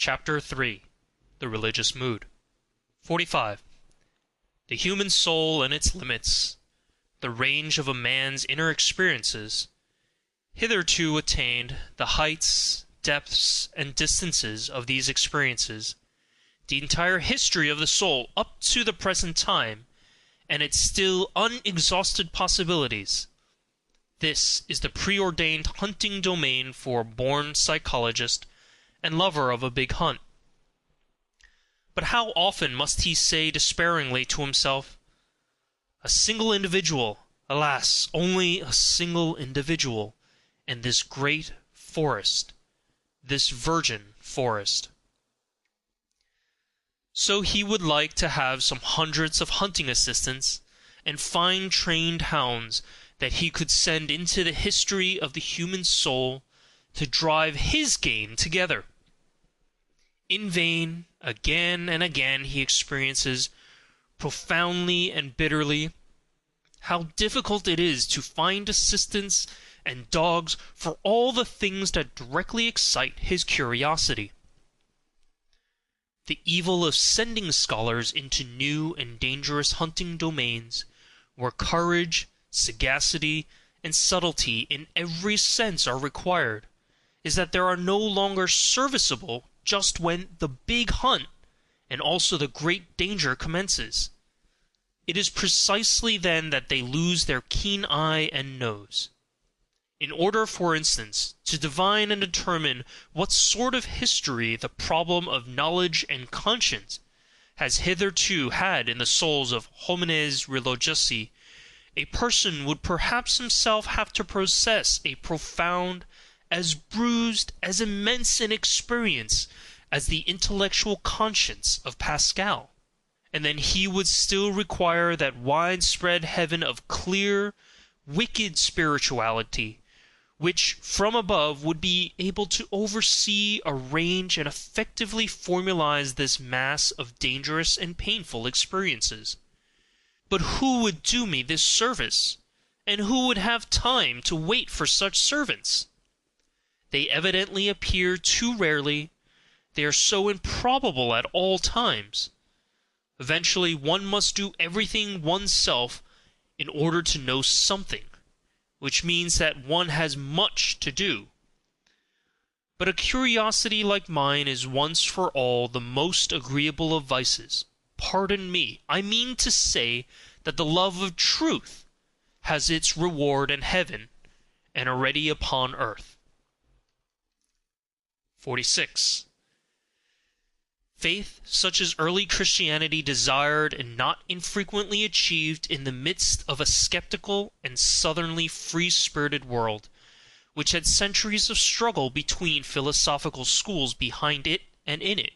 Chapter 3. The Religious Mood. 45. The human soul and its limits, the range of a man's inner experiences, hitherto attained, the heights, depths, and distances of these experiences, the entire history of the soul up to the present time, and its still unexhausted possibilities. This is the preordained hunting domain for a born psychologist and lover of a big hunt. But how often must he say despairingly to himself, "A single individual, alas, only a single individual, in this great forest, this virgin forest." So he would like to have some hundreds of hunting assistants and fine trained hounds that he could send into the history of the human soul to drive his game together. In vain, again and again he experiences, profoundly and bitterly, how difficult it is to find assistants and dogs for all the things that directly excite his curiosity. The evil of sending scholars into new and dangerous hunting domains, where courage, sagacity, and subtlety in every sense are required, is that they are no longer serviceable just when the big hunt and also the great danger commences. It is precisely then that they lose their keen eye and nose. In order, for instance, to divine and determine what sort of history the problem of knowledge and conscience has hitherto had in the souls of homines religiosi, a person would perhaps himself have to possess a profound, as bruised, as immense an experience as the intellectual conscience of Pascal, and then he would still require that widespread heaven of clear, wicked spirituality, which from above would be able to oversee, arrange, and effectively formalize this mass of dangerous and painful experiences. But who would do me this service, and who would have time to wait for such servants? They evidently appear too rarely, they are so improbable at all times. Eventually one must do everything oneself in order to know something, which means that one has much to do. But a curiosity like mine is once for all the most agreeable of vices. Pardon me, I mean to say that the love of truth has its reward in heaven and already upon earth. 46. Faith such as early Christianity desired and not infrequently achieved in the midst of a skeptical and southernly free-spirited world, which had centuries of struggle between philosophical schools behind it and in it,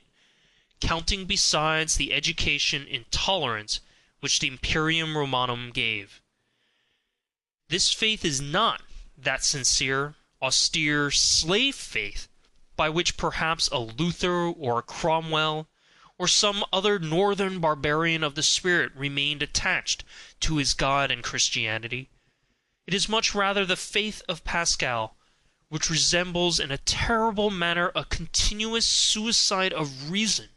counting besides the education in tolerance which the Imperium Romanum gave. This faith is not that sincere, austere slave faith by which perhaps a Luther or a Cromwell or some other northern barbarian of the spirit remained attached to his God and Christianity. It is much rather the faith of Pascal, which resembles in a terrible manner a continuous suicide of reason,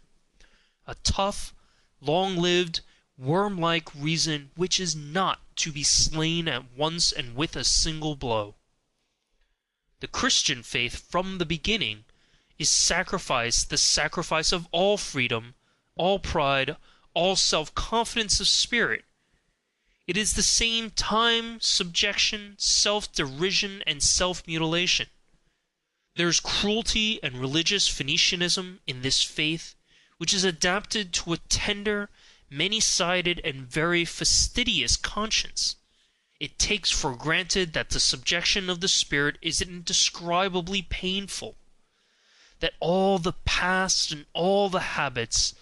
a tough, long-lived, worm-like reason which is not to be slain at once and with a single blow. The Christian faith from the beginning is sacrifice, the sacrifice of all freedom, all pride, all self-confidence of spirit. It is the same time subjection, self-derision, and self-mutilation. There is cruelty and religious Phoenicianism in this faith, which is adapted to a tender, many-sided, and very fastidious conscience. It takes for granted that the subjection of the spirit is indescribably painful, that all the past and all the habits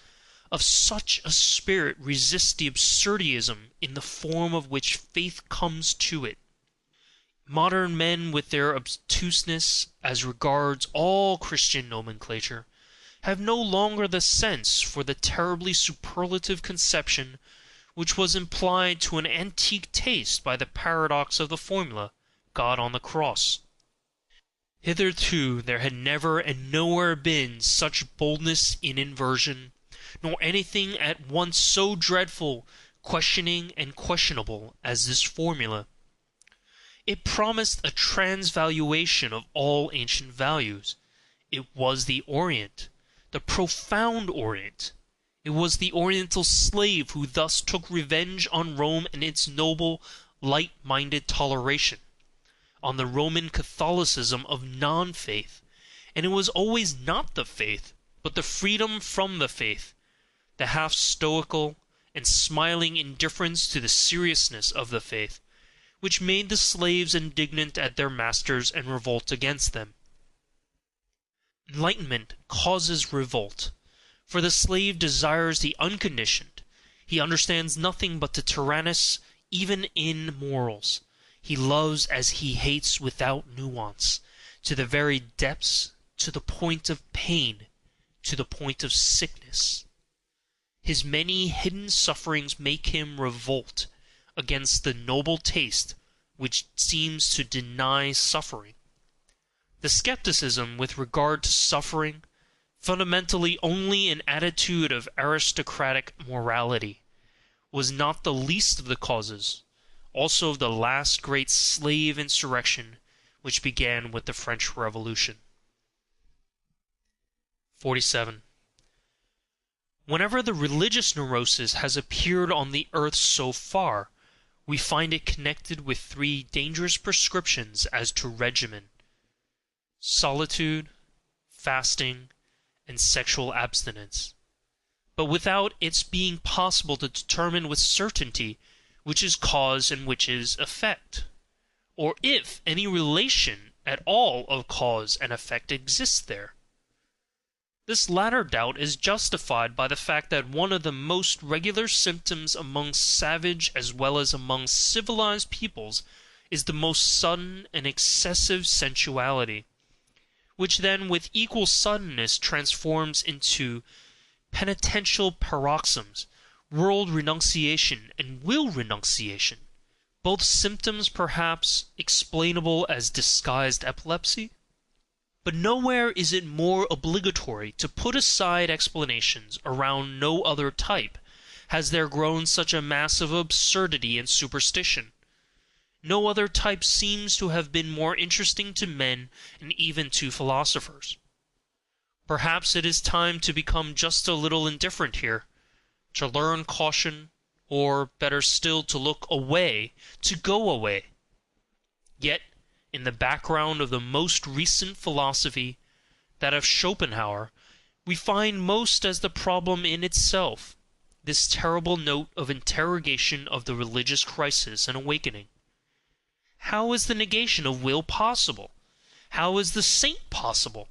of such a spirit resist the absurdism in the form of which faith comes to it. Modern men, with their obtuseness as regards all Christian nomenclature, have no longer the sense for the terribly superlative conception which was implied to an antique taste by the paradox of the formula, God on the cross. Hitherto there had never and nowhere been such boldness in inversion, nor anything at once so dreadful, questioning, and questionable as this formula. It promised a transvaluation of all ancient values. It was the Orient, the profound Orient. It was the Oriental slave who thus took revenge on Rome and its noble, light-minded toleration, on the Roman Catholicism of non-faith, and it was always not the faith, but the freedom from the faith, the half-stoical and smiling indifference to the seriousness of the faith, which made the slaves indignant at their masters and revolt against them. Enlightenment causes revolt, for the slave desires the unconditioned. He understands nothing but the tyrannous, even in morals. He loves as he hates without nuance, to the very depths, to the point of pain, to the point of sickness. His many hidden sufferings make him revolt against the noble taste which seems to deny suffering. The skepticism with regard to suffering, fundamentally only an attitude of aristocratic morality, was not the least of the causes, also of the last great slave insurrection which began with the French Revolution. 47. Whenever the religious neurosis has appeared on the earth so far, we find it connected with three dangerous prescriptions as to regimen: solitude, fasting, and sexual abstinence, but without its being possible to determine with certainty which is cause and which is effect, or if any relation at all of cause and effect exists there. This latter doubt is justified by the fact that one of the most regular symptoms among savage as well as among civilized peoples is the most sudden and excessive sensuality, which then with equal suddenness transforms into penitential paroxysms, world renunciation and will renunciation, both symptoms perhaps explainable as disguised epilepsy. But nowhere is it more obligatory to put aside explanations around no other type has there grown such a mass of absurdity and superstition. No other type seems to have been more interesting to men and even to philosophers. Perhaps it is time to become just a little indifferent here, to learn caution, or, better still, to look away, to go away. Yet, in the background of the most recent philosophy, that of Schopenhauer, we find most as the problem in itself, this terrible note of interrogation of the religious crisis and awakening. How is the negation of will possible? How is the saint possible?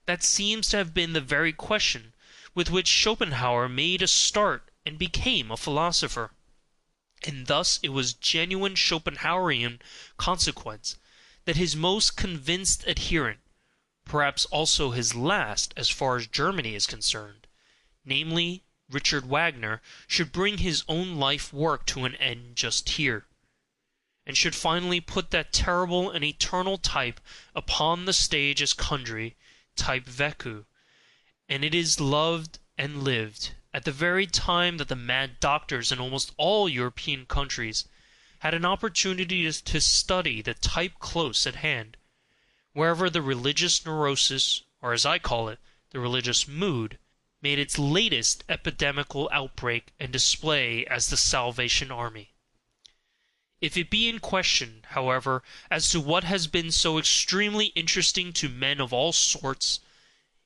That seems to have been the very question with which Schopenhauer made a start and became a philosopher. And thus it was genuine Schopenhauerian consequence that his most convinced adherent, perhaps also his last as far as Germany is concerned, namely Richard Wagner, should bring his own life work to an end just here, and should finally put that terrible and eternal type upon the stage as Kundry, type vécu, and it is loved and lived at the very time that the mad doctors in almost all European countries had an opportunity to study the type close at hand, wherever the religious neurosis, or as I call it, the religious mood, made its latest epidemical outbreak and display as the Salvation Army. If it be in question, however, as to what has been so extremely interesting to men of all sorts,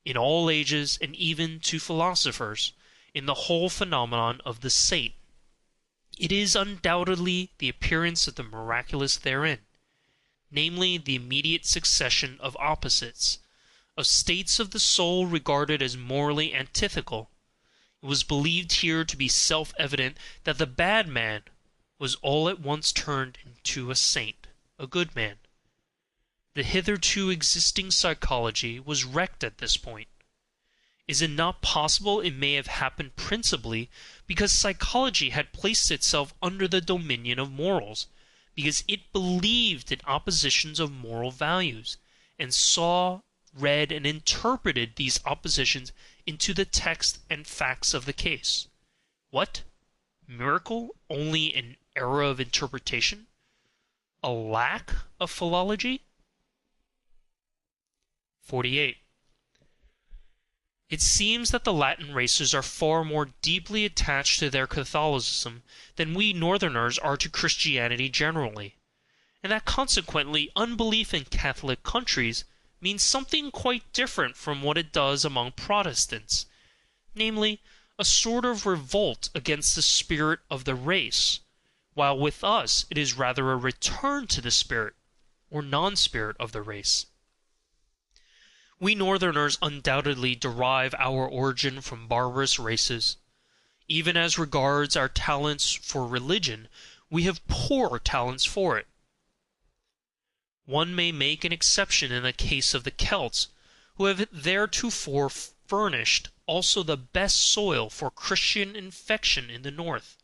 in all ages, and even to philosophers, in the whole phenomenon of the saint, it is undoubtedly the appearance of the miraculous therein, namely the immediate succession of opposites, of states of the soul regarded as morally antithetical. It was believed here to be self-evident that the bad man was all at once turned into a saint, a good man. The hitherto existing psychology was wrecked at this point. Is it not possible it may have happened principally because psychology had placed itself under the dominion of morals, because it believed in oppositions of moral values, and saw, read, and interpreted these oppositions into the text and facts of the case. What? Miracle? Only an error of interpretation? A lack of philology? 48. It seems that the Latin races are far more deeply attached to their Catholicism than we Northerners are to Christianity generally, and that consequently unbelief in Catholic countries means something quite different from what it does among Protestants, namely, a sort of revolt against the spirit of the race, while with us it is rather a return to the spirit, or non-spirit of the race. We Northerners undoubtedly derive our origin from barbarous races. Even as regards our talents for religion, we have poor talents for it. One may make an exception in the case of the Celts, who have theretofore furnished also the best soil for Christian infection in the north.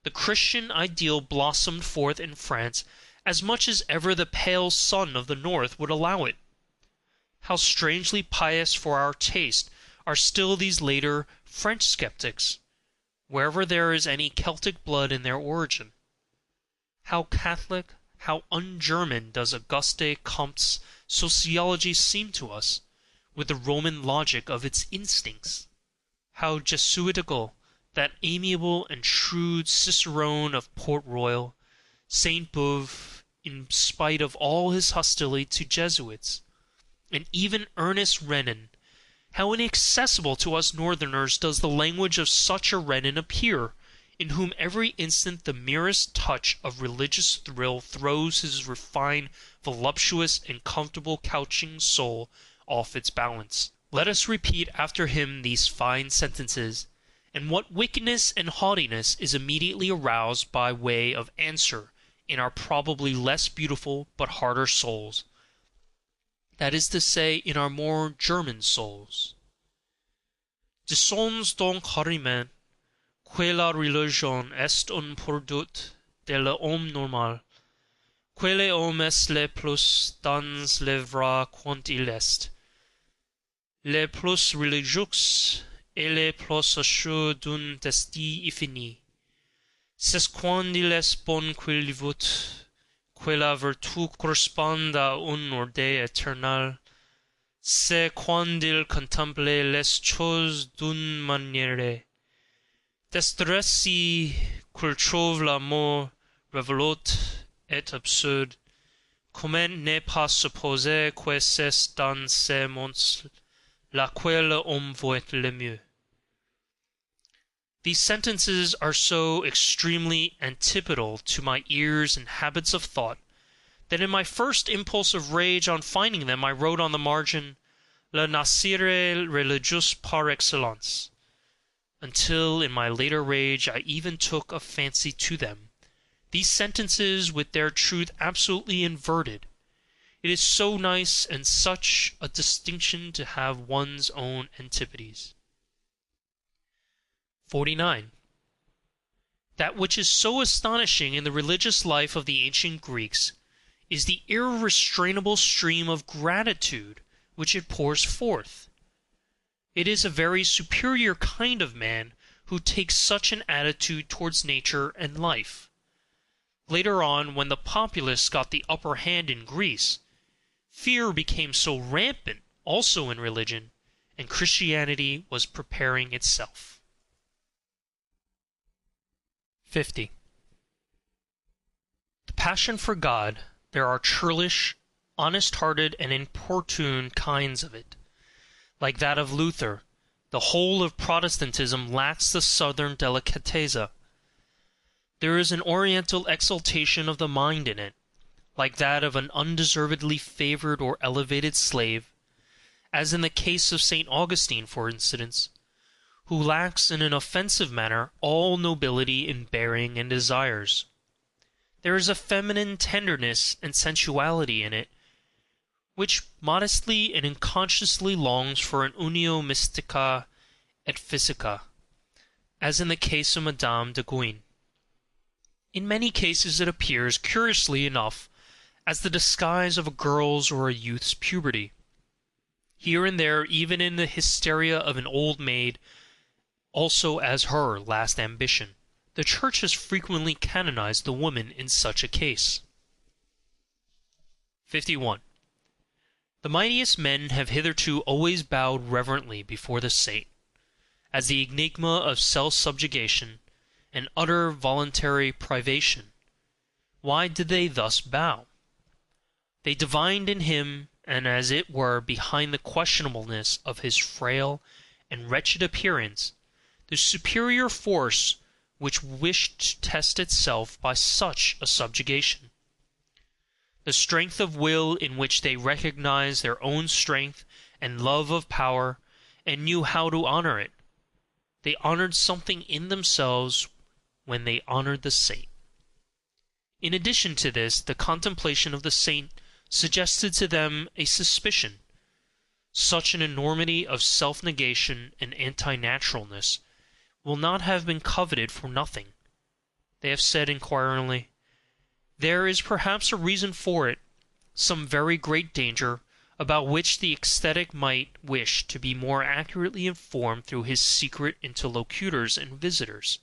The Christian ideal blossomed forth in France as much as ever the pale sun of the north would allow it. How strangely pious for our taste are still these later French skeptics, wherever there is any Celtic blood in their origin. How Catholic, how un-German does Auguste Comte's sociology seem to us, with the Roman logic of its instincts! How Jesuitical that amiable and shrewd Cicerone of Port Royal, Saint Beuve, in spite of all his hostility to Jesuits! And even earnest Renan, how inaccessible to us Northerners does the language of such a Renan appear, in whom every instant the merest touch of religious thrill throws his refined, voluptuous, and comfortable couching soul off its balance. Let us repeat after him these fine sentences, and what wickedness and haughtiness is immediately aroused by way of answer in our probably less beautiful but harder souls, that is to say, in our more German souls. Disons donc carrément que la religion est un produit de l'homme normal, que l'homme est le plus dans le vrai quand il est, le plus religieux et le plus assuré d'un destin infini. C'est quand il est bon qu'il vote que la vertu corresponde à un ordre éternel, c'est quand il contemple les choses d'une manière d'estresse qu'il trouve la mort révolute et absurde. Comment ne pas supposer que c'est dans ces mondes laquelle l'homme voit le mieux? These sentences are so extremely antipodal to my ears and habits of thought, that in my first impulse of rage on finding them I wrote on the margin, Le nascere religieux par excellence, until in my later rage I even took a fancy to them, these sentences with their truth absolutely inverted. It is so nice and such a distinction to have one's own antipodes. 49. That which is so astonishing in the religious life of the ancient Greeks is the irrestrainable stream of gratitude which it pours forth. It is a very superior kind of man who takes such an attitude towards nature and life. Later on, when the populace got the upper hand in Greece, fear became so rampant also in religion, and Christianity was preparing itself. 50. The passion for God, there are churlish, honest-hearted, and importune kinds of it. Like that of Luther, the whole of Protestantism lacks the southern delicatezza. There is an oriental exaltation of the mind in it, like that of an undeservedly favored or elevated slave, as in the case of St. Augustine, for instance, who lacks in an offensive manner all nobility in bearing and desires. There is a feminine tenderness and sensuality in it, which modestly and unconsciously longs for an unio mystica et physica, as in the case of Madame de Guyon. In many cases it appears, curiously enough, as the disguise of a girl's or a youth's puberty. Here and there, even in the hysteria of an old maid, also as her last ambition. The Church has frequently canonized the woman in such a case. 51. The mightiest men have hitherto always bowed reverently before the saint, as the enigma of self-subjugation and utter voluntary privation. Why did they thus bow? They divined in him, and as it were behind the questionableness of his frail and wretched appearance, the superior force which wished to test itself by such a subjugation. The strength of will in which they recognized their own strength and love of power, and knew how to honor it. They honored something in themselves when they honored the saint. In addition to this, the contemplation of the saint suggested to them a suspicion. Such an enormity of self-negation and anti-naturalness will not have been coveted for nothing. They have said inquiringly, "There is perhaps a reason for it, some very great danger, about which the ascetic might wish to be more accurately informed through his secret interlocutors and visitors."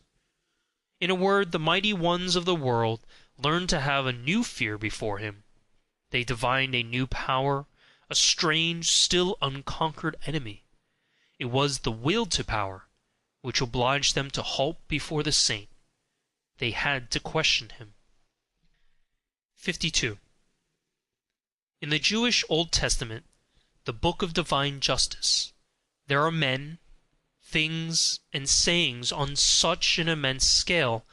In a word, the mighty ones of the world learned to have a new fear before him. They divined a new power, a strange, still unconquered enemy. It was the will to power, which obliged them to halt before the saint. They had to question him. 52. In the Jewish Old Testament, the book of divine justice, there are men, things, and sayings on such an immense scale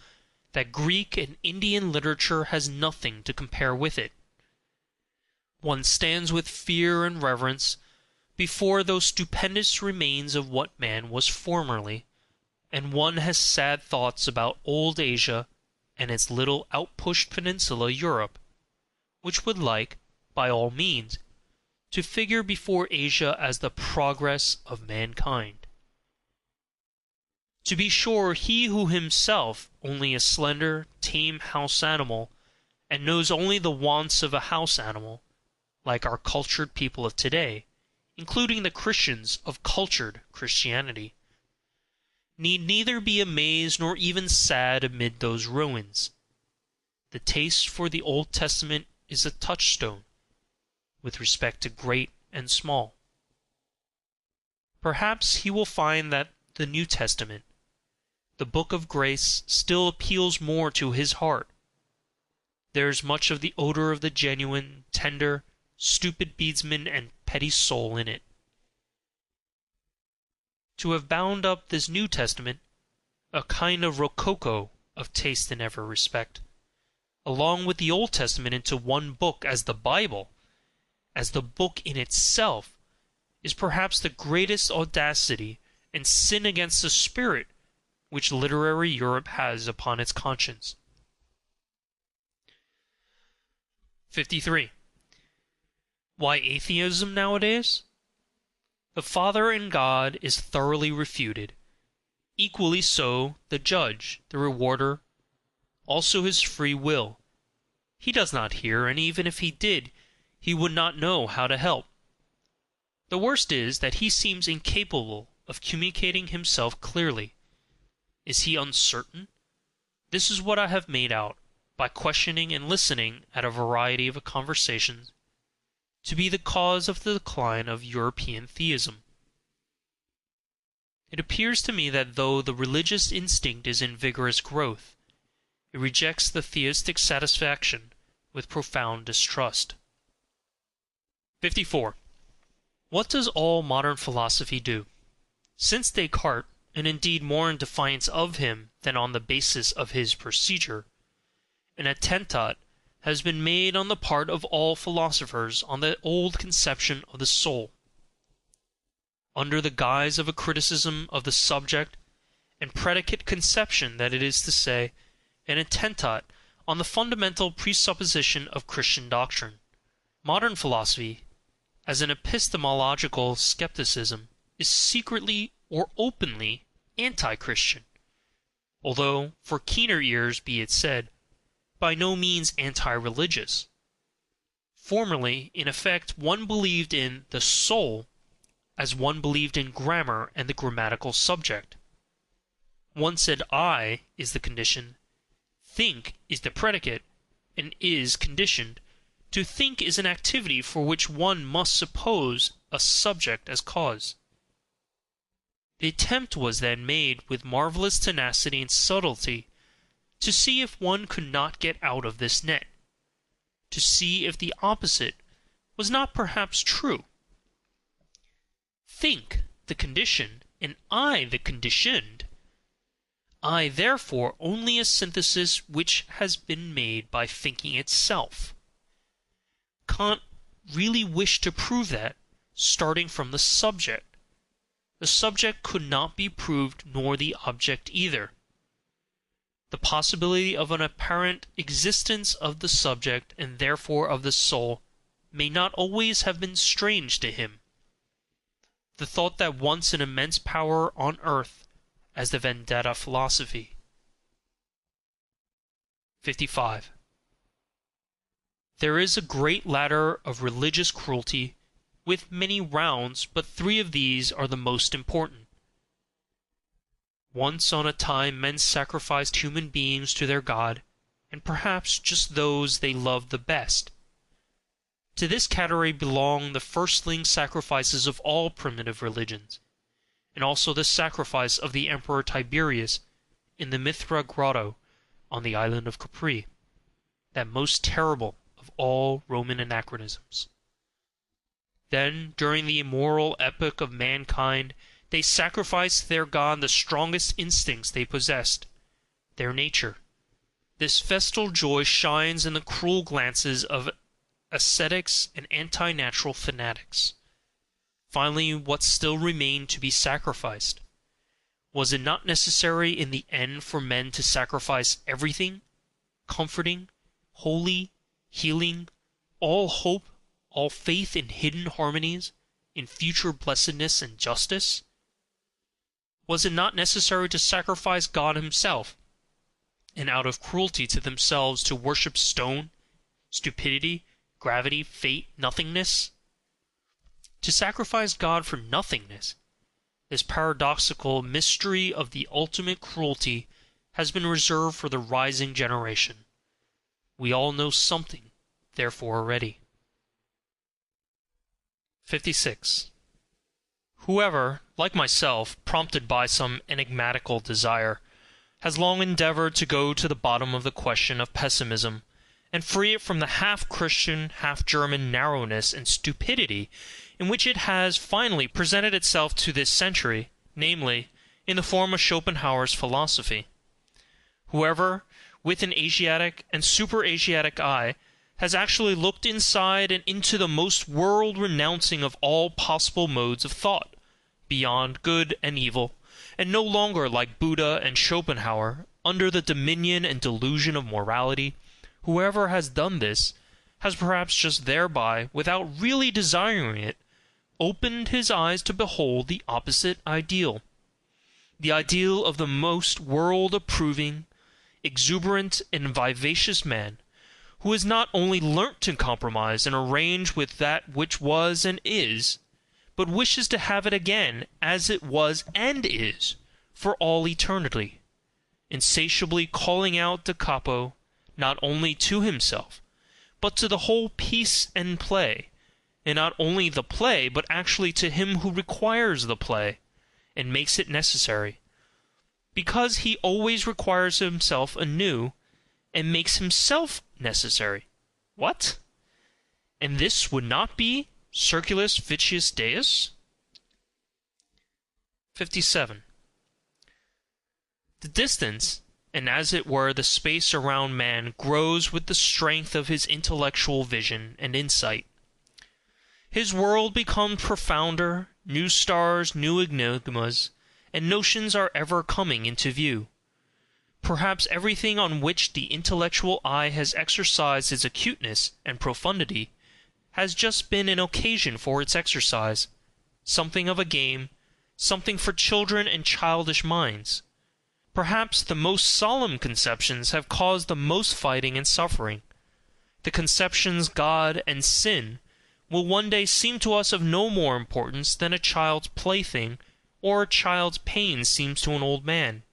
that Greek and Indian literature has nothing to compare with it. One stands with fear and reverence before those stupendous remains of what man was formerly, and one has sad thoughts about old Asia and its little outpushed peninsula Europe, which would like, by all means, to figure before Asia as the progress of mankind. To be sure, he who himself only a slender, tame house animal, and knows only the wants of a house animal, like our cultured people of today, including the Christians of cultured Christianity, need neither be amazed nor even sad amid those ruins. The taste for the Old Testament is a touchstone with respect to great and small. Perhaps he will find that the New Testament, the book of grace, still appeals more to his heart. There is much of the odor of the genuine, tender, stupid bedesman and petty soul in it. To have bound up this New Testament, a kind of rococo of taste in every respect, along with the Old Testament into one book as the Bible, as the book in itself, is perhaps the greatest audacity and sin against the spirit which literary Europe has upon its conscience. 53. Why atheism nowadays? The Father in God is thoroughly refuted. Equally so the judge, the rewarder, also his free will. He does not hear, and even if he did, he would not know how to help. The worst is that he seems incapable of communicating himself clearly. Is he uncertain? This is what I have made out, by questioning and listening at a variety of conversations, to be the cause of the decline of European theism. It appears to me that though the religious instinct is in vigorous growth, it rejects the theistic satisfaction with profound distrust. 54. What does all modern philosophy do? Since Descartes, and indeed more in defiance of him than on the basis of his procedure, an attentat has been made on the part of all philosophers on the old conception of the soul. Under the guise of a criticism of the subject and predicate conception, that is to say, an attentat on the fundamental presupposition of Christian doctrine, modern philosophy, as an epistemological skepticism, is secretly or openly anti-Christian, although, for keener ears be it said, by no means anti-religious. Formerly, in effect, one believed in the soul as one believed in grammar and the grammatical subject. One said I is the condition, think is the predicate, and is conditioned. To think is an activity for which one must suppose a subject as cause. The attempt was then made with marvelous tenacity and subtlety to see if one could not get out of this net, to see if the opposite was not perhaps true. Think, the condition, and I, the conditioned. I, therefore, only a synthesis which has been made by thinking itself. Kant really wished to prove that, starting from the subject. The subject could not be proved, nor the object either. The possibility of an apparent existence of the subject, and therefore of the soul, may not always have been strange to him. The thought that once an immense power on earth, as the vendetta philosophy. 55. There is a great ladder of religious cruelty, with many rounds, but three of these are the most important. Once on a time men sacrificed human beings to their God, and perhaps just those they loved the best. To this category belong the firstling sacrifices of all primitive religions, and also the sacrifice of the Emperor Tiberius in the Mithra grotto on the island of Capri, that most terrible of all Roman anachronisms. Then, during the immoral epoch of mankind, they sacrificed to their god the strongest instincts they possessed, their nature. This festal joy shines in the cruel glances of ascetics and anti-natural fanatics. Finally, what still remained to be sacrificed? Was it not necessary in the end for men to sacrifice everything, comforting, holy, healing, all hope, all faith in hidden harmonies, in future blessedness and justice? Was it not necessary to sacrifice God himself, and out of cruelty to themselves to worship stone, stupidity, gravity, fate, nothingness? To sacrifice God for nothingness, this paradoxical mystery of the ultimate cruelty, has been reserved for the rising generation. We all know something, therefore, already. 56. Whoever, like myself, prompted by some enigmatical desire, has long endeavored to go to the bottom of the question of pessimism, and free it from the half-Christian, half-German narrowness and stupidity in which it has finally presented itself to this century, namely, in the form of Schopenhauer's philosophy. Whoever, with an Asiatic and super-Asiatic eye, has actually looked inside and into the most world-renouncing of all possible modes of thought, beyond good and evil, and no longer, like Buddha and Schopenhauer, under the dominion and delusion of morality, whoever has done this, has perhaps just thereby, without really desiring it, opened his eyes to behold the opposite ideal, the ideal of the most world-approving, exuberant, and vivacious man, who has not only learnt to compromise and arrange with that which was and is, but wishes to have it again as it was and is, for all eternity, insatiably calling out da capo, not only to himself, but to the whole piece and play, and not only the play, but actually to him who requires the play, and makes it necessary, because he always requires himself anew, and makes himself necessary. What? And this would not be circulus vicius Deus? 57. The distance, and as it were the space around man, grows with the strength of his intellectual vision and insight. His world becomes profounder, new stars, new enigmas, and notions are ever coming into view. Perhaps everything on which the intellectual eye has exercised its acuteness and profundity has just been an occasion for its exercise, something of a game, something for children and childish minds. Perhaps the most solemn conceptions have caused the most fighting and suffering. The conceptions God and sin will one day seem to us of no more importance than a child's plaything or a child's pain seems to an old man.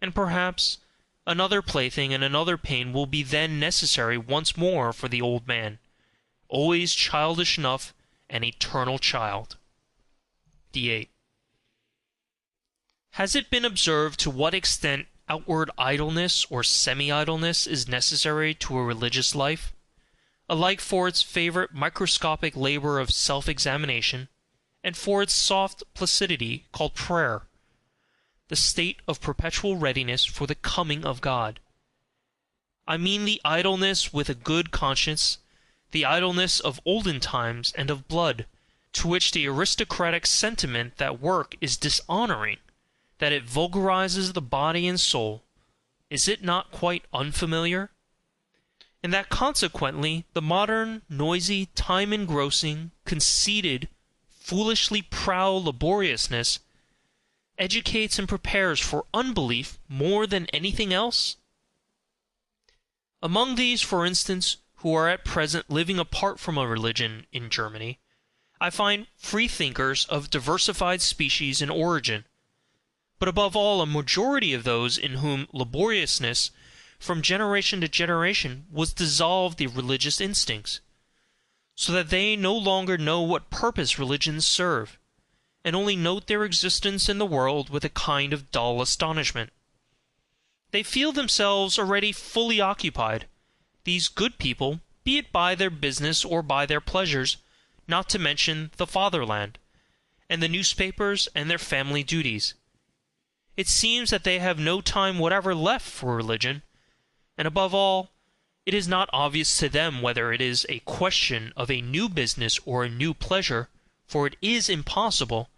And perhaps another plaything and another pain will be then necessary once more for the old man, always childish enough, an eternal child. D8. Has it been observed to what extent outward idleness or semi-idleness is necessary to a religious life, alike for its favorite microscopic labor of self-examination, and for its soft placidity called prayer, the state of perpetual readiness for the coming of God? I mean the idleness with a good conscience, the idleness of olden times and of blood, to which the aristocratic sentiment that work is dishonoring, that it vulgarizes the body and soul, is it not quite unfamiliar? And that consequently the modern, noisy, time-engrossing, conceited, foolishly proud laboriousness educates and prepares for unbelief more than anything else? Among these, for instance, who are at present living apart from a religion in Germany, I find freethinkers of diversified species and origin, but above all a majority of those in whom laboriousness from generation to generation was dissolved the religious instincts, so that they no longer know what purpose religions serve, and only note their existence in the world with a kind of dull astonishment. They feel themselves already fully occupied, these good people, be it by their business or by their pleasures, not to mention the fatherland, and the newspapers and their family duties. It seems that they have no time whatever left for religion, and above all, it is not obvious to them whether it is a question of a new business or a new pleasure, for it is impossible,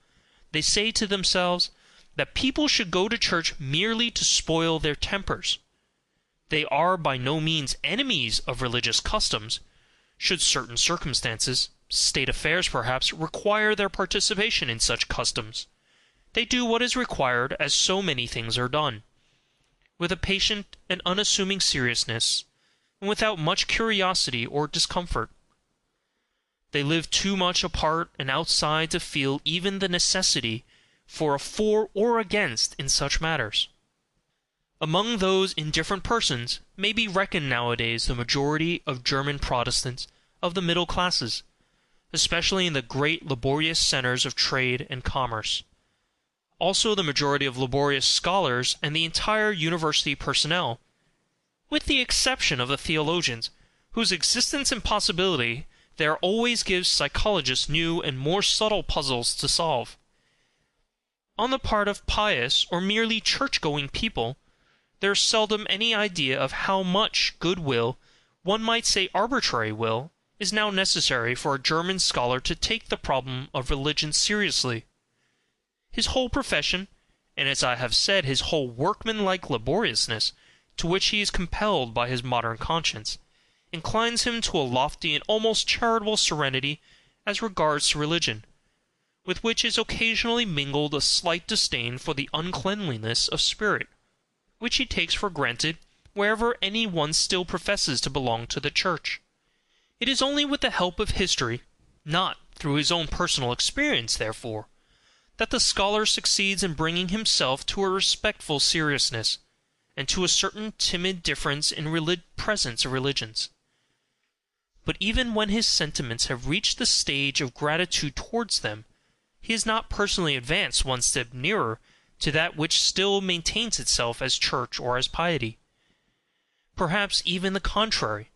they say to themselves, that people should go to church merely to spoil their tempers. They are by no means enemies of religious customs, should certain circumstances, state affairs perhaps, require their participation in such customs. They do what is required, as so many things are done, with a patient and unassuming seriousness, and without much curiosity or discomfort. They live too much apart and outside to feel even the necessity for a for or against in such matters. Among those indifferent persons may be reckoned nowadays the majority of German Protestants of the middle classes, especially in the great laborious centers of trade and commerce. Also the majority of laborious scholars and the entire university personnel, with the exception of the theologians, whose existence and possibility there always gives psychologists new and more subtle puzzles to solve. On the part of pious or merely church-going people, there is seldom any idea of how much good will, one might say arbitrary will, is now necessary for a German scholar to take the problem of religion seriously. His whole profession, and as I have said, his whole workman-like laboriousness, to which he is compelled by his modern conscience, inclines him to a lofty and almost charitable serenity as regards religion, with which is occasionally mingled a slight disdain for the uncleanliness of spirit, which he takes for granted wherever any one still professes to belong to the Church. It is only with the help of history, not through his own personal experience, therefore, that the scholar succeeds in bringing himself to a respectful seriousness, and to a certain timid difference in presence of religions. But even when his sentiments have reached the stage of gratitude towards them, he has not personally advanced one step nearer to that which still maintains itself as church or as piety. Perhaps even the contrary,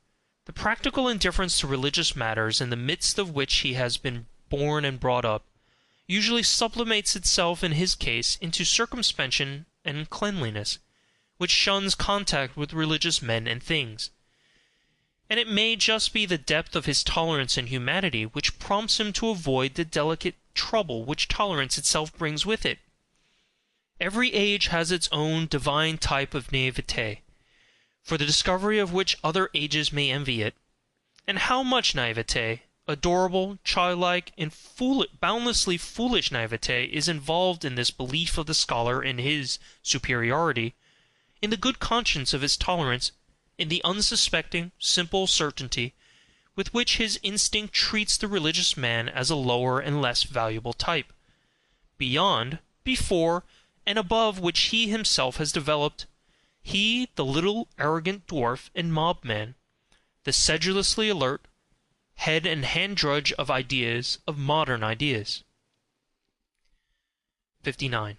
the practical indifference to religious matters in the midst of which he has been born and brought up, usually sublimates itself in his case into circumspection and cleanliness, which shuns contact with religious men and things. And it may just be the depth of his tolerance and humanity which prompts him to avoid the delicate trouble which tolerance itself brings with it. Every age has its own divine type of naivete, for the discovery of which other ages may envy it. And how much naivete, adorable, childlike, and boundlessly foolish naivete, is involved in this belief of the scholar in his superiority, in the good conscience of his tolerance, in the unsuspecting, simple certainty with which his instinct treats the religious man as a lower and less valuable type, beyond, before, and above which he himself has developed, he, the little arrogant dwarf and mob man, the sedulously alert, head and hand drudge of ideas, of modern ideas. 59.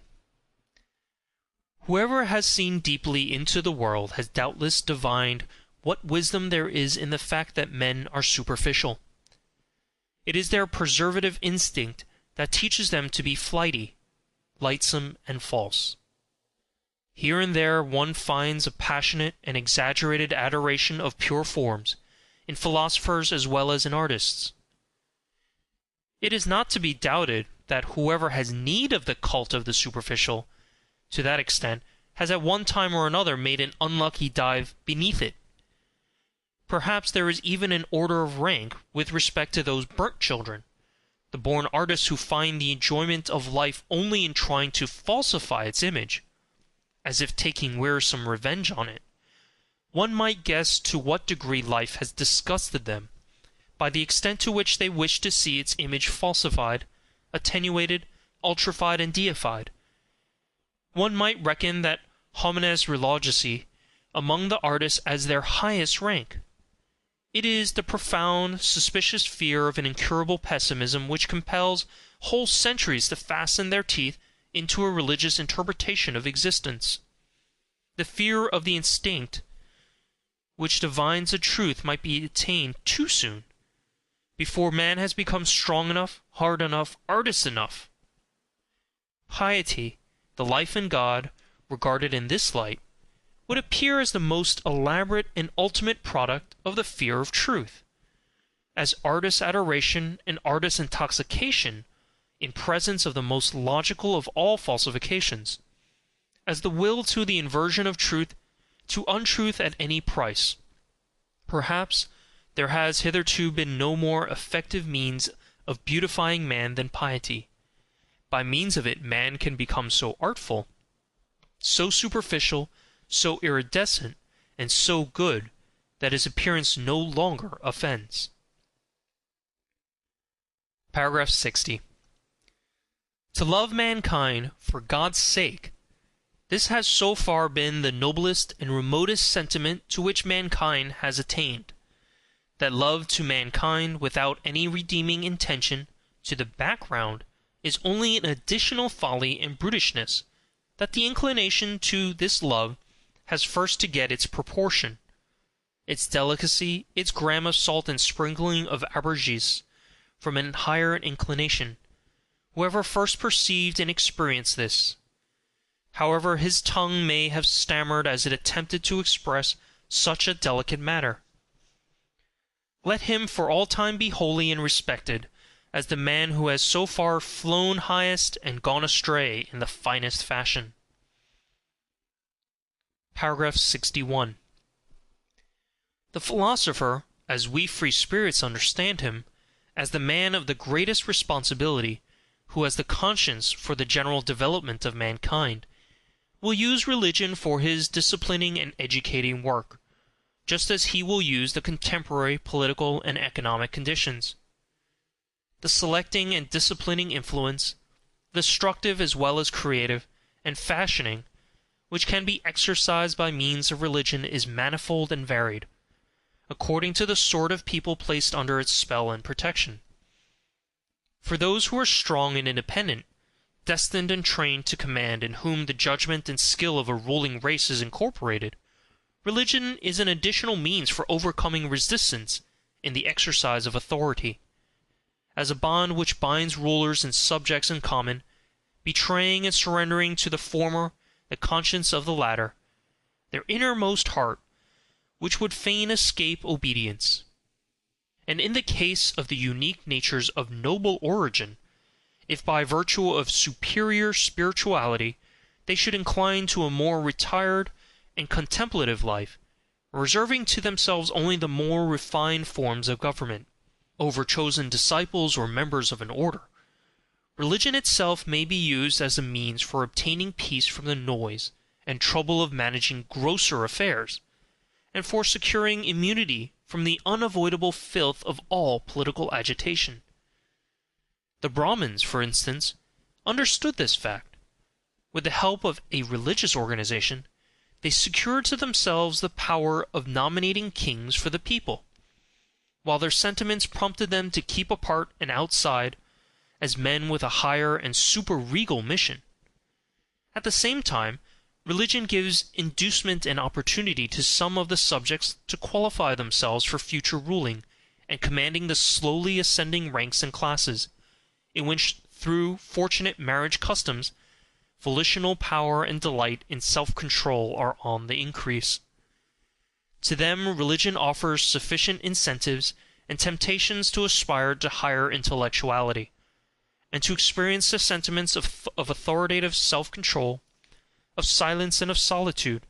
Whoever has seen deeply into the world has doubtless divined what wisdom there is in the fact that men are superficial. It is their preservative instinct that teaches them to be flighty, lightsome, and false. Here and there one finds a passionate and exaggerated adoration of pure forms, in philosophers as well as in artists. It is not to be doubted that whoever has need of the cult of the superficial, to that extent, has at one time or another made an unlucky dive beneath it. Perhaps there is even an order of rank with respect to those burnt children, the born artists who find the enjoyment of life only in trying to falsify its image, as if taking wearisome revenge on it. One might guess to what degree life has disgusted them, by the extent to which they wish to see its image falsified, attenuated, ultrified, and deified. One might reckon that homines religiosi among the artists as their highest rank. It is the profound, suspicious fear of an incurable pessimism which compels whole centuries to fasten their teeth into a religious interpretation of existence. The fear of the instinct which divines a truth might be attained too soon, before man has become strong enough, hard enough, artist enough. Piety, the life in God, regarded in this light, would appear as the most elaborate and ultimate product of the fear of truth, as artist adoration and artist intoxication in presence of the most logical of all falsifications, as the will to the inversion of truth to untruth at any price. Perhaps there has hitherto been no more effective means of beautifying man than piety. By means of it man can become so artful, so superficial, so iridescent, and so good, that his appearance no longer offends. Paragraph 60. To love mankind for God's sake, this has so far been the noblest and remotest sentiment to which mankind has attained, that love to mankind without any redeeming intention to the background is only an additional folly and brutishness, that the inclination to this love has first to get its proportion, its delicacy, its gram of salt and sprinkling of aubergine, from an higher inclination. Whoever first perceived and experienced this, however his tongue may have stammered as it attempted to express such a delicate matter, let him for all time be holy and respected as the man who has so far flown highest and gone astray in the finest fashion. Paragraph 61. The philosopher, as we free spirits understand him, as the man of the greatest responsibility, who has the conscience for the general development of mankind, will use religion for his disciplining and educating work, just as he will use the contemporary political and economic conditions. The selecting and disciplining influence, destructive as well as creative, and fashioning, which can be exercised by means of religion is manifold and varied, according to the sort of people placed under its spell and protection. For those who are strong and independent, destined and trained to command, in whom the judgment and skill of a ruling race is incorporated, religion is an additional means for overcoming resistance in the exercise of authority, as a bond which binds rulers and subjects in common, betraying and surrendering to the former the conscience of the latter, their innermost heart, which would fain escape obedience. And in the case of the unique natures of noble origin, if by virtue of superior spirituality they should incline to a more retired and contemplative life, reserving to themselves only the more refined forms of government, over chosen disciples or members of an order, religion itself may be used as a means for obtaining peace from the noise and trouble of managing grosser affairs, and for securing immunity from the unavoidable filth of all political agitation. The Brahmins, for instance, understood this fact. With the help of a religious organization, they secured to themselves the power of nominating kings for the people, while their sentiments prompted them to keep apart and outside as men with a higher and super-regal mission. At the same time, religion gives inducement and opportunity to some of the subjects to qualify themselves for future ruling and commanding the slowly ascending ranks and classes, in which, through fortunate marriage customs, volitional power and delight in self-control are on the increase. To them religion offers sufficient incentives and temptations to aspire to higher intellectuality, and to experience the sentiments of authoritative self-control, of silence and of solitude.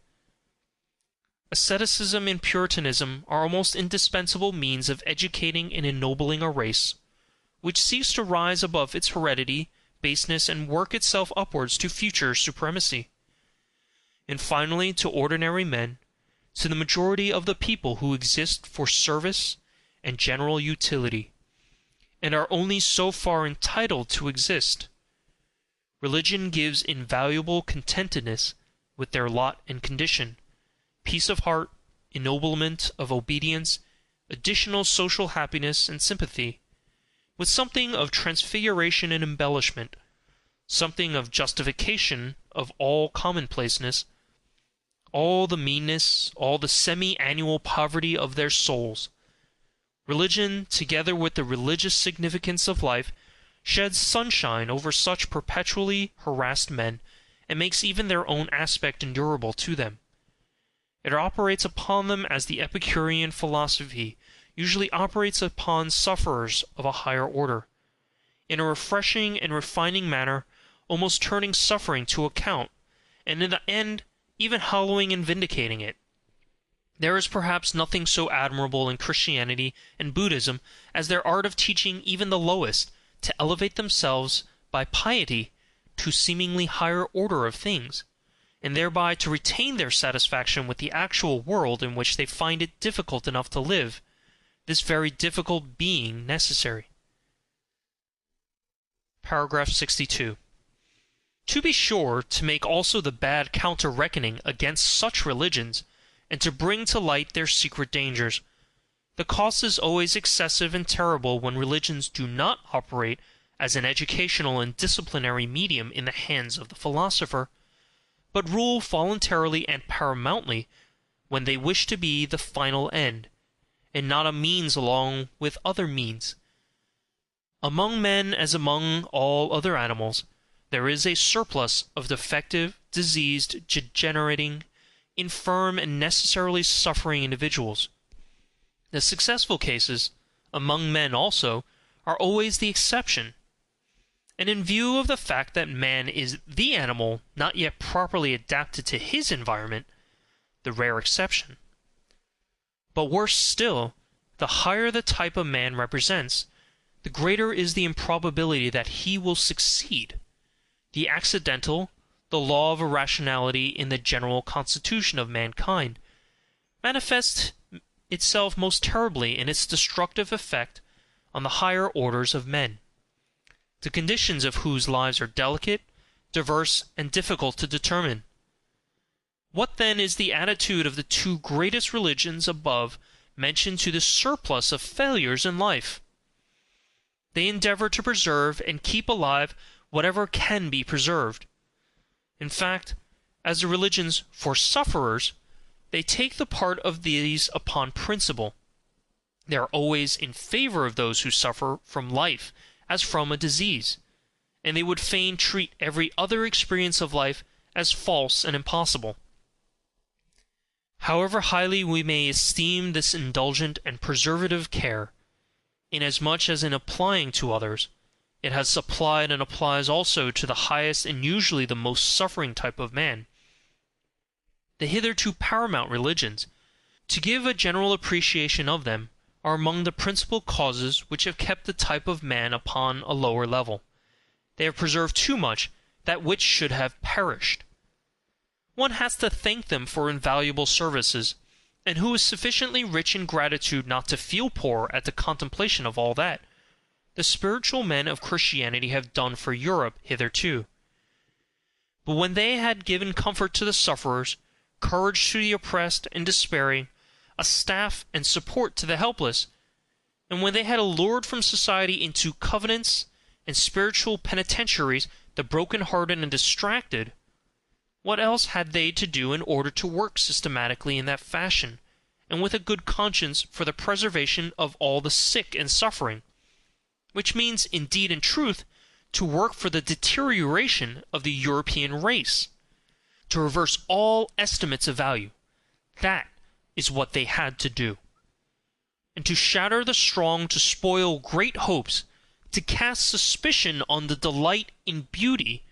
Asceticism and Puritanism are almost indispensable means of educating and ennobling a race, which seeks to rise above its heredity, baseness, and work itself upwards to future supremacy. And finally, to ordinary men, to the majority of the people who exist for service and general utility, and are only so far entitled to exist, religion gives invaluable contentedness with their lot and condition, peace of heart, ennoblement of obedience, additional social happiness and sympathy, with something of transfiguration and embellishment, something of justification of all commonplaceness, all the meanness, all the semi-annual poverty of their souls. Religion, together with the religious significance of life, sheds sunshine over such perpetually harassed men, and makes even their own aspect endurable to them. It operates upon them as the Epicurean philosophy usually operates upon sufferers of a higher order, in a refreshing and refining manner, almost turning suffering to account, and in the end even hallowing and vindicating it. There is perhaps nothing so admirable in Christianity and Buddhism as their art of teaching even the lowest to elevate themselves by piety to seemingly higher order of things, and thereby to retain their satisfaction with the actual world in which they find it difficult enough to live, this very difficult being necessary. Paragraph 62. To be sure to make also the bad counter-reckoning against such religions, and to bring to light their secret dangers, the cost is always excessive and terrible when religions do not operate as an educational and disciplinary medium in the hands of the philosopher, but rule voluntarily and paramountly when they wish to be the final end, and not a means along with other means. Among men, as among all other animals, there is a surplus of defective, diseased, degenerating, infirm, and necessarily suffering individuals. The successful cases, among men also, are always the exception, and in view of the fact that man is the animal not yet properly adapted to his environment, the rare exception. But worse still, the higher the type a man represents, the greater is the improbability that he will succeed. The accidental, the law of irrationality in the general constitution of mankind, manifests itself most terribly in its destructive effect on the higher orders of men, the conditions of whose lives are delicate, diverse, and difficult to determine. What then is the attitude of the two greatest religions above mentioned to the surplus of failures in life? They endeavor to preserve and keep alive whatever can be preserved. In fact, as the religions for sufferers, they take the part of these upon principle. They are always in favor of those who suffer from life as from a disease, and they would fain treat every other experience of life as false and impossible. However highly we may esteem this indulgent and preservative care, inasmuch as in applying to others, it has applied and applies also to the highest and usually the most suffering type of man, the hitherto paramount religions, to give a general appreciation of them, are among the principal causes which have kept the type of man upon a lower level. They have preserved too much that which should have perished. One has to thank them for invaluable services, and who is sufficiently rich in gratitude not to feel poor at the contemplation of all that the spiritual men of Christianity have done for Europe hitherto. But when they had given comfort to the sufferers, courage to the oppressed and despairing, a staff and support to the helpless, and when they had allured from society into covenants and spiritual penitentiaries the broken-hearted and distracted, what else had they to do in order to work systematically in that fashion, and with a good conscience for the preservation of all the sick and suffering, which means, indeed and truth, to work for the deterioration of the European race, to reverse all estimates of value. That is what they had to do. And to shatter the strong, to spoil great hopes, to cast suspicion on the delight in beauty,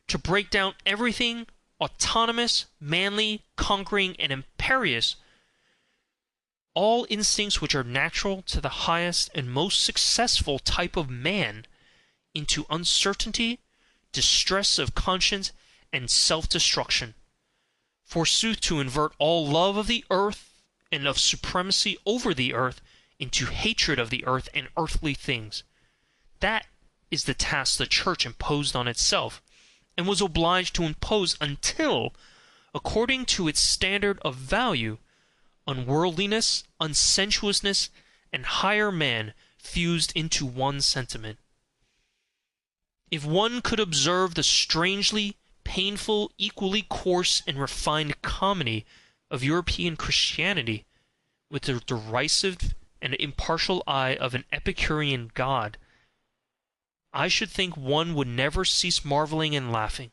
to break down everything autonomous, manly, conquering, and imperious, all instincts which are natural to the highest and most successful type of man, into uncertainty, distress of conscience, and self-destruction. Forsooth, to invert all love of the earth and of supremacy over the earth into hatred of the earth and earthly things. That is the task the Church imposed on itself, and was obliged to impose until, according to its standard of value, unworldliness, unsensuousness, and higher man fused into one sentiment. If one could observe the strangely painful, equally coarse and refined comedy of European Christianity with the derisive and impartial eye of an Epicurean god, I should think one would never cease marveling and laughing.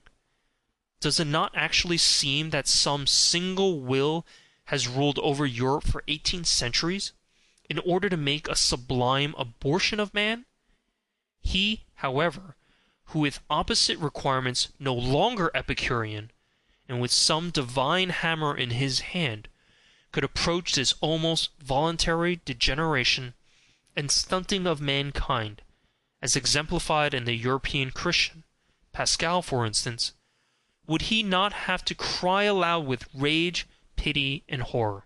Does it not actually seem that some single will has ruled over Europe for 18 centuries, in order to make a sublime abortion of man? He, however, who with opposite requirements no longer Epicurean, and with some divine hammer in his hand, could approach this almost voluntary degeneration and stunting of mankind, as exemplified in the European Christian, Pascal for instance, would he not have to cry aloud with rage, pity, and horror,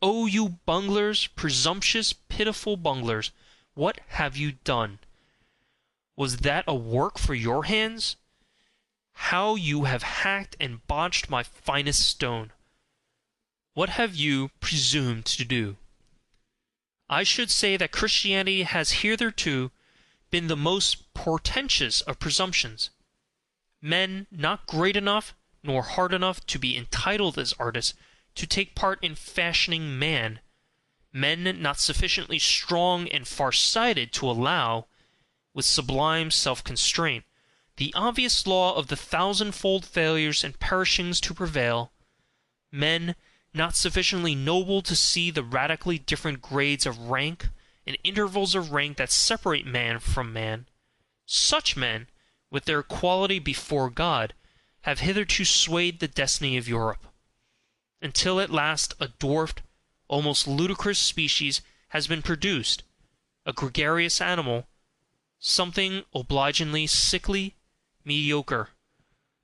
"O you bunglers, presumptuous, pitiful bunglers, what have you done? Was that a work for your hands? How you have hacked and botched my finest stone! What have you presumed to do?" I should say that Christianity has hitherto been the most portentous of presumptions. Men not great enough nor hard enough to be entitled as artists to take part in fashioning man, men not sufficiently strong and far-sighted to allow, with sublime self-constraint, the obvious law of the thousandfold failures and perishings to prevail, men not sufficiently noble to see the radically different grades of rank and intervals of rank that separate man from man. Such men, with their equality before God, have hitherto swayed the destiny of Europe, until at last a dwarfed, almost ludicrous species has been produced, a gregarious animal, something obligingly sickly, mediocre,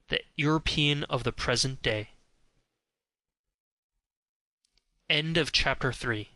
the European of the present day. End of chapter 3.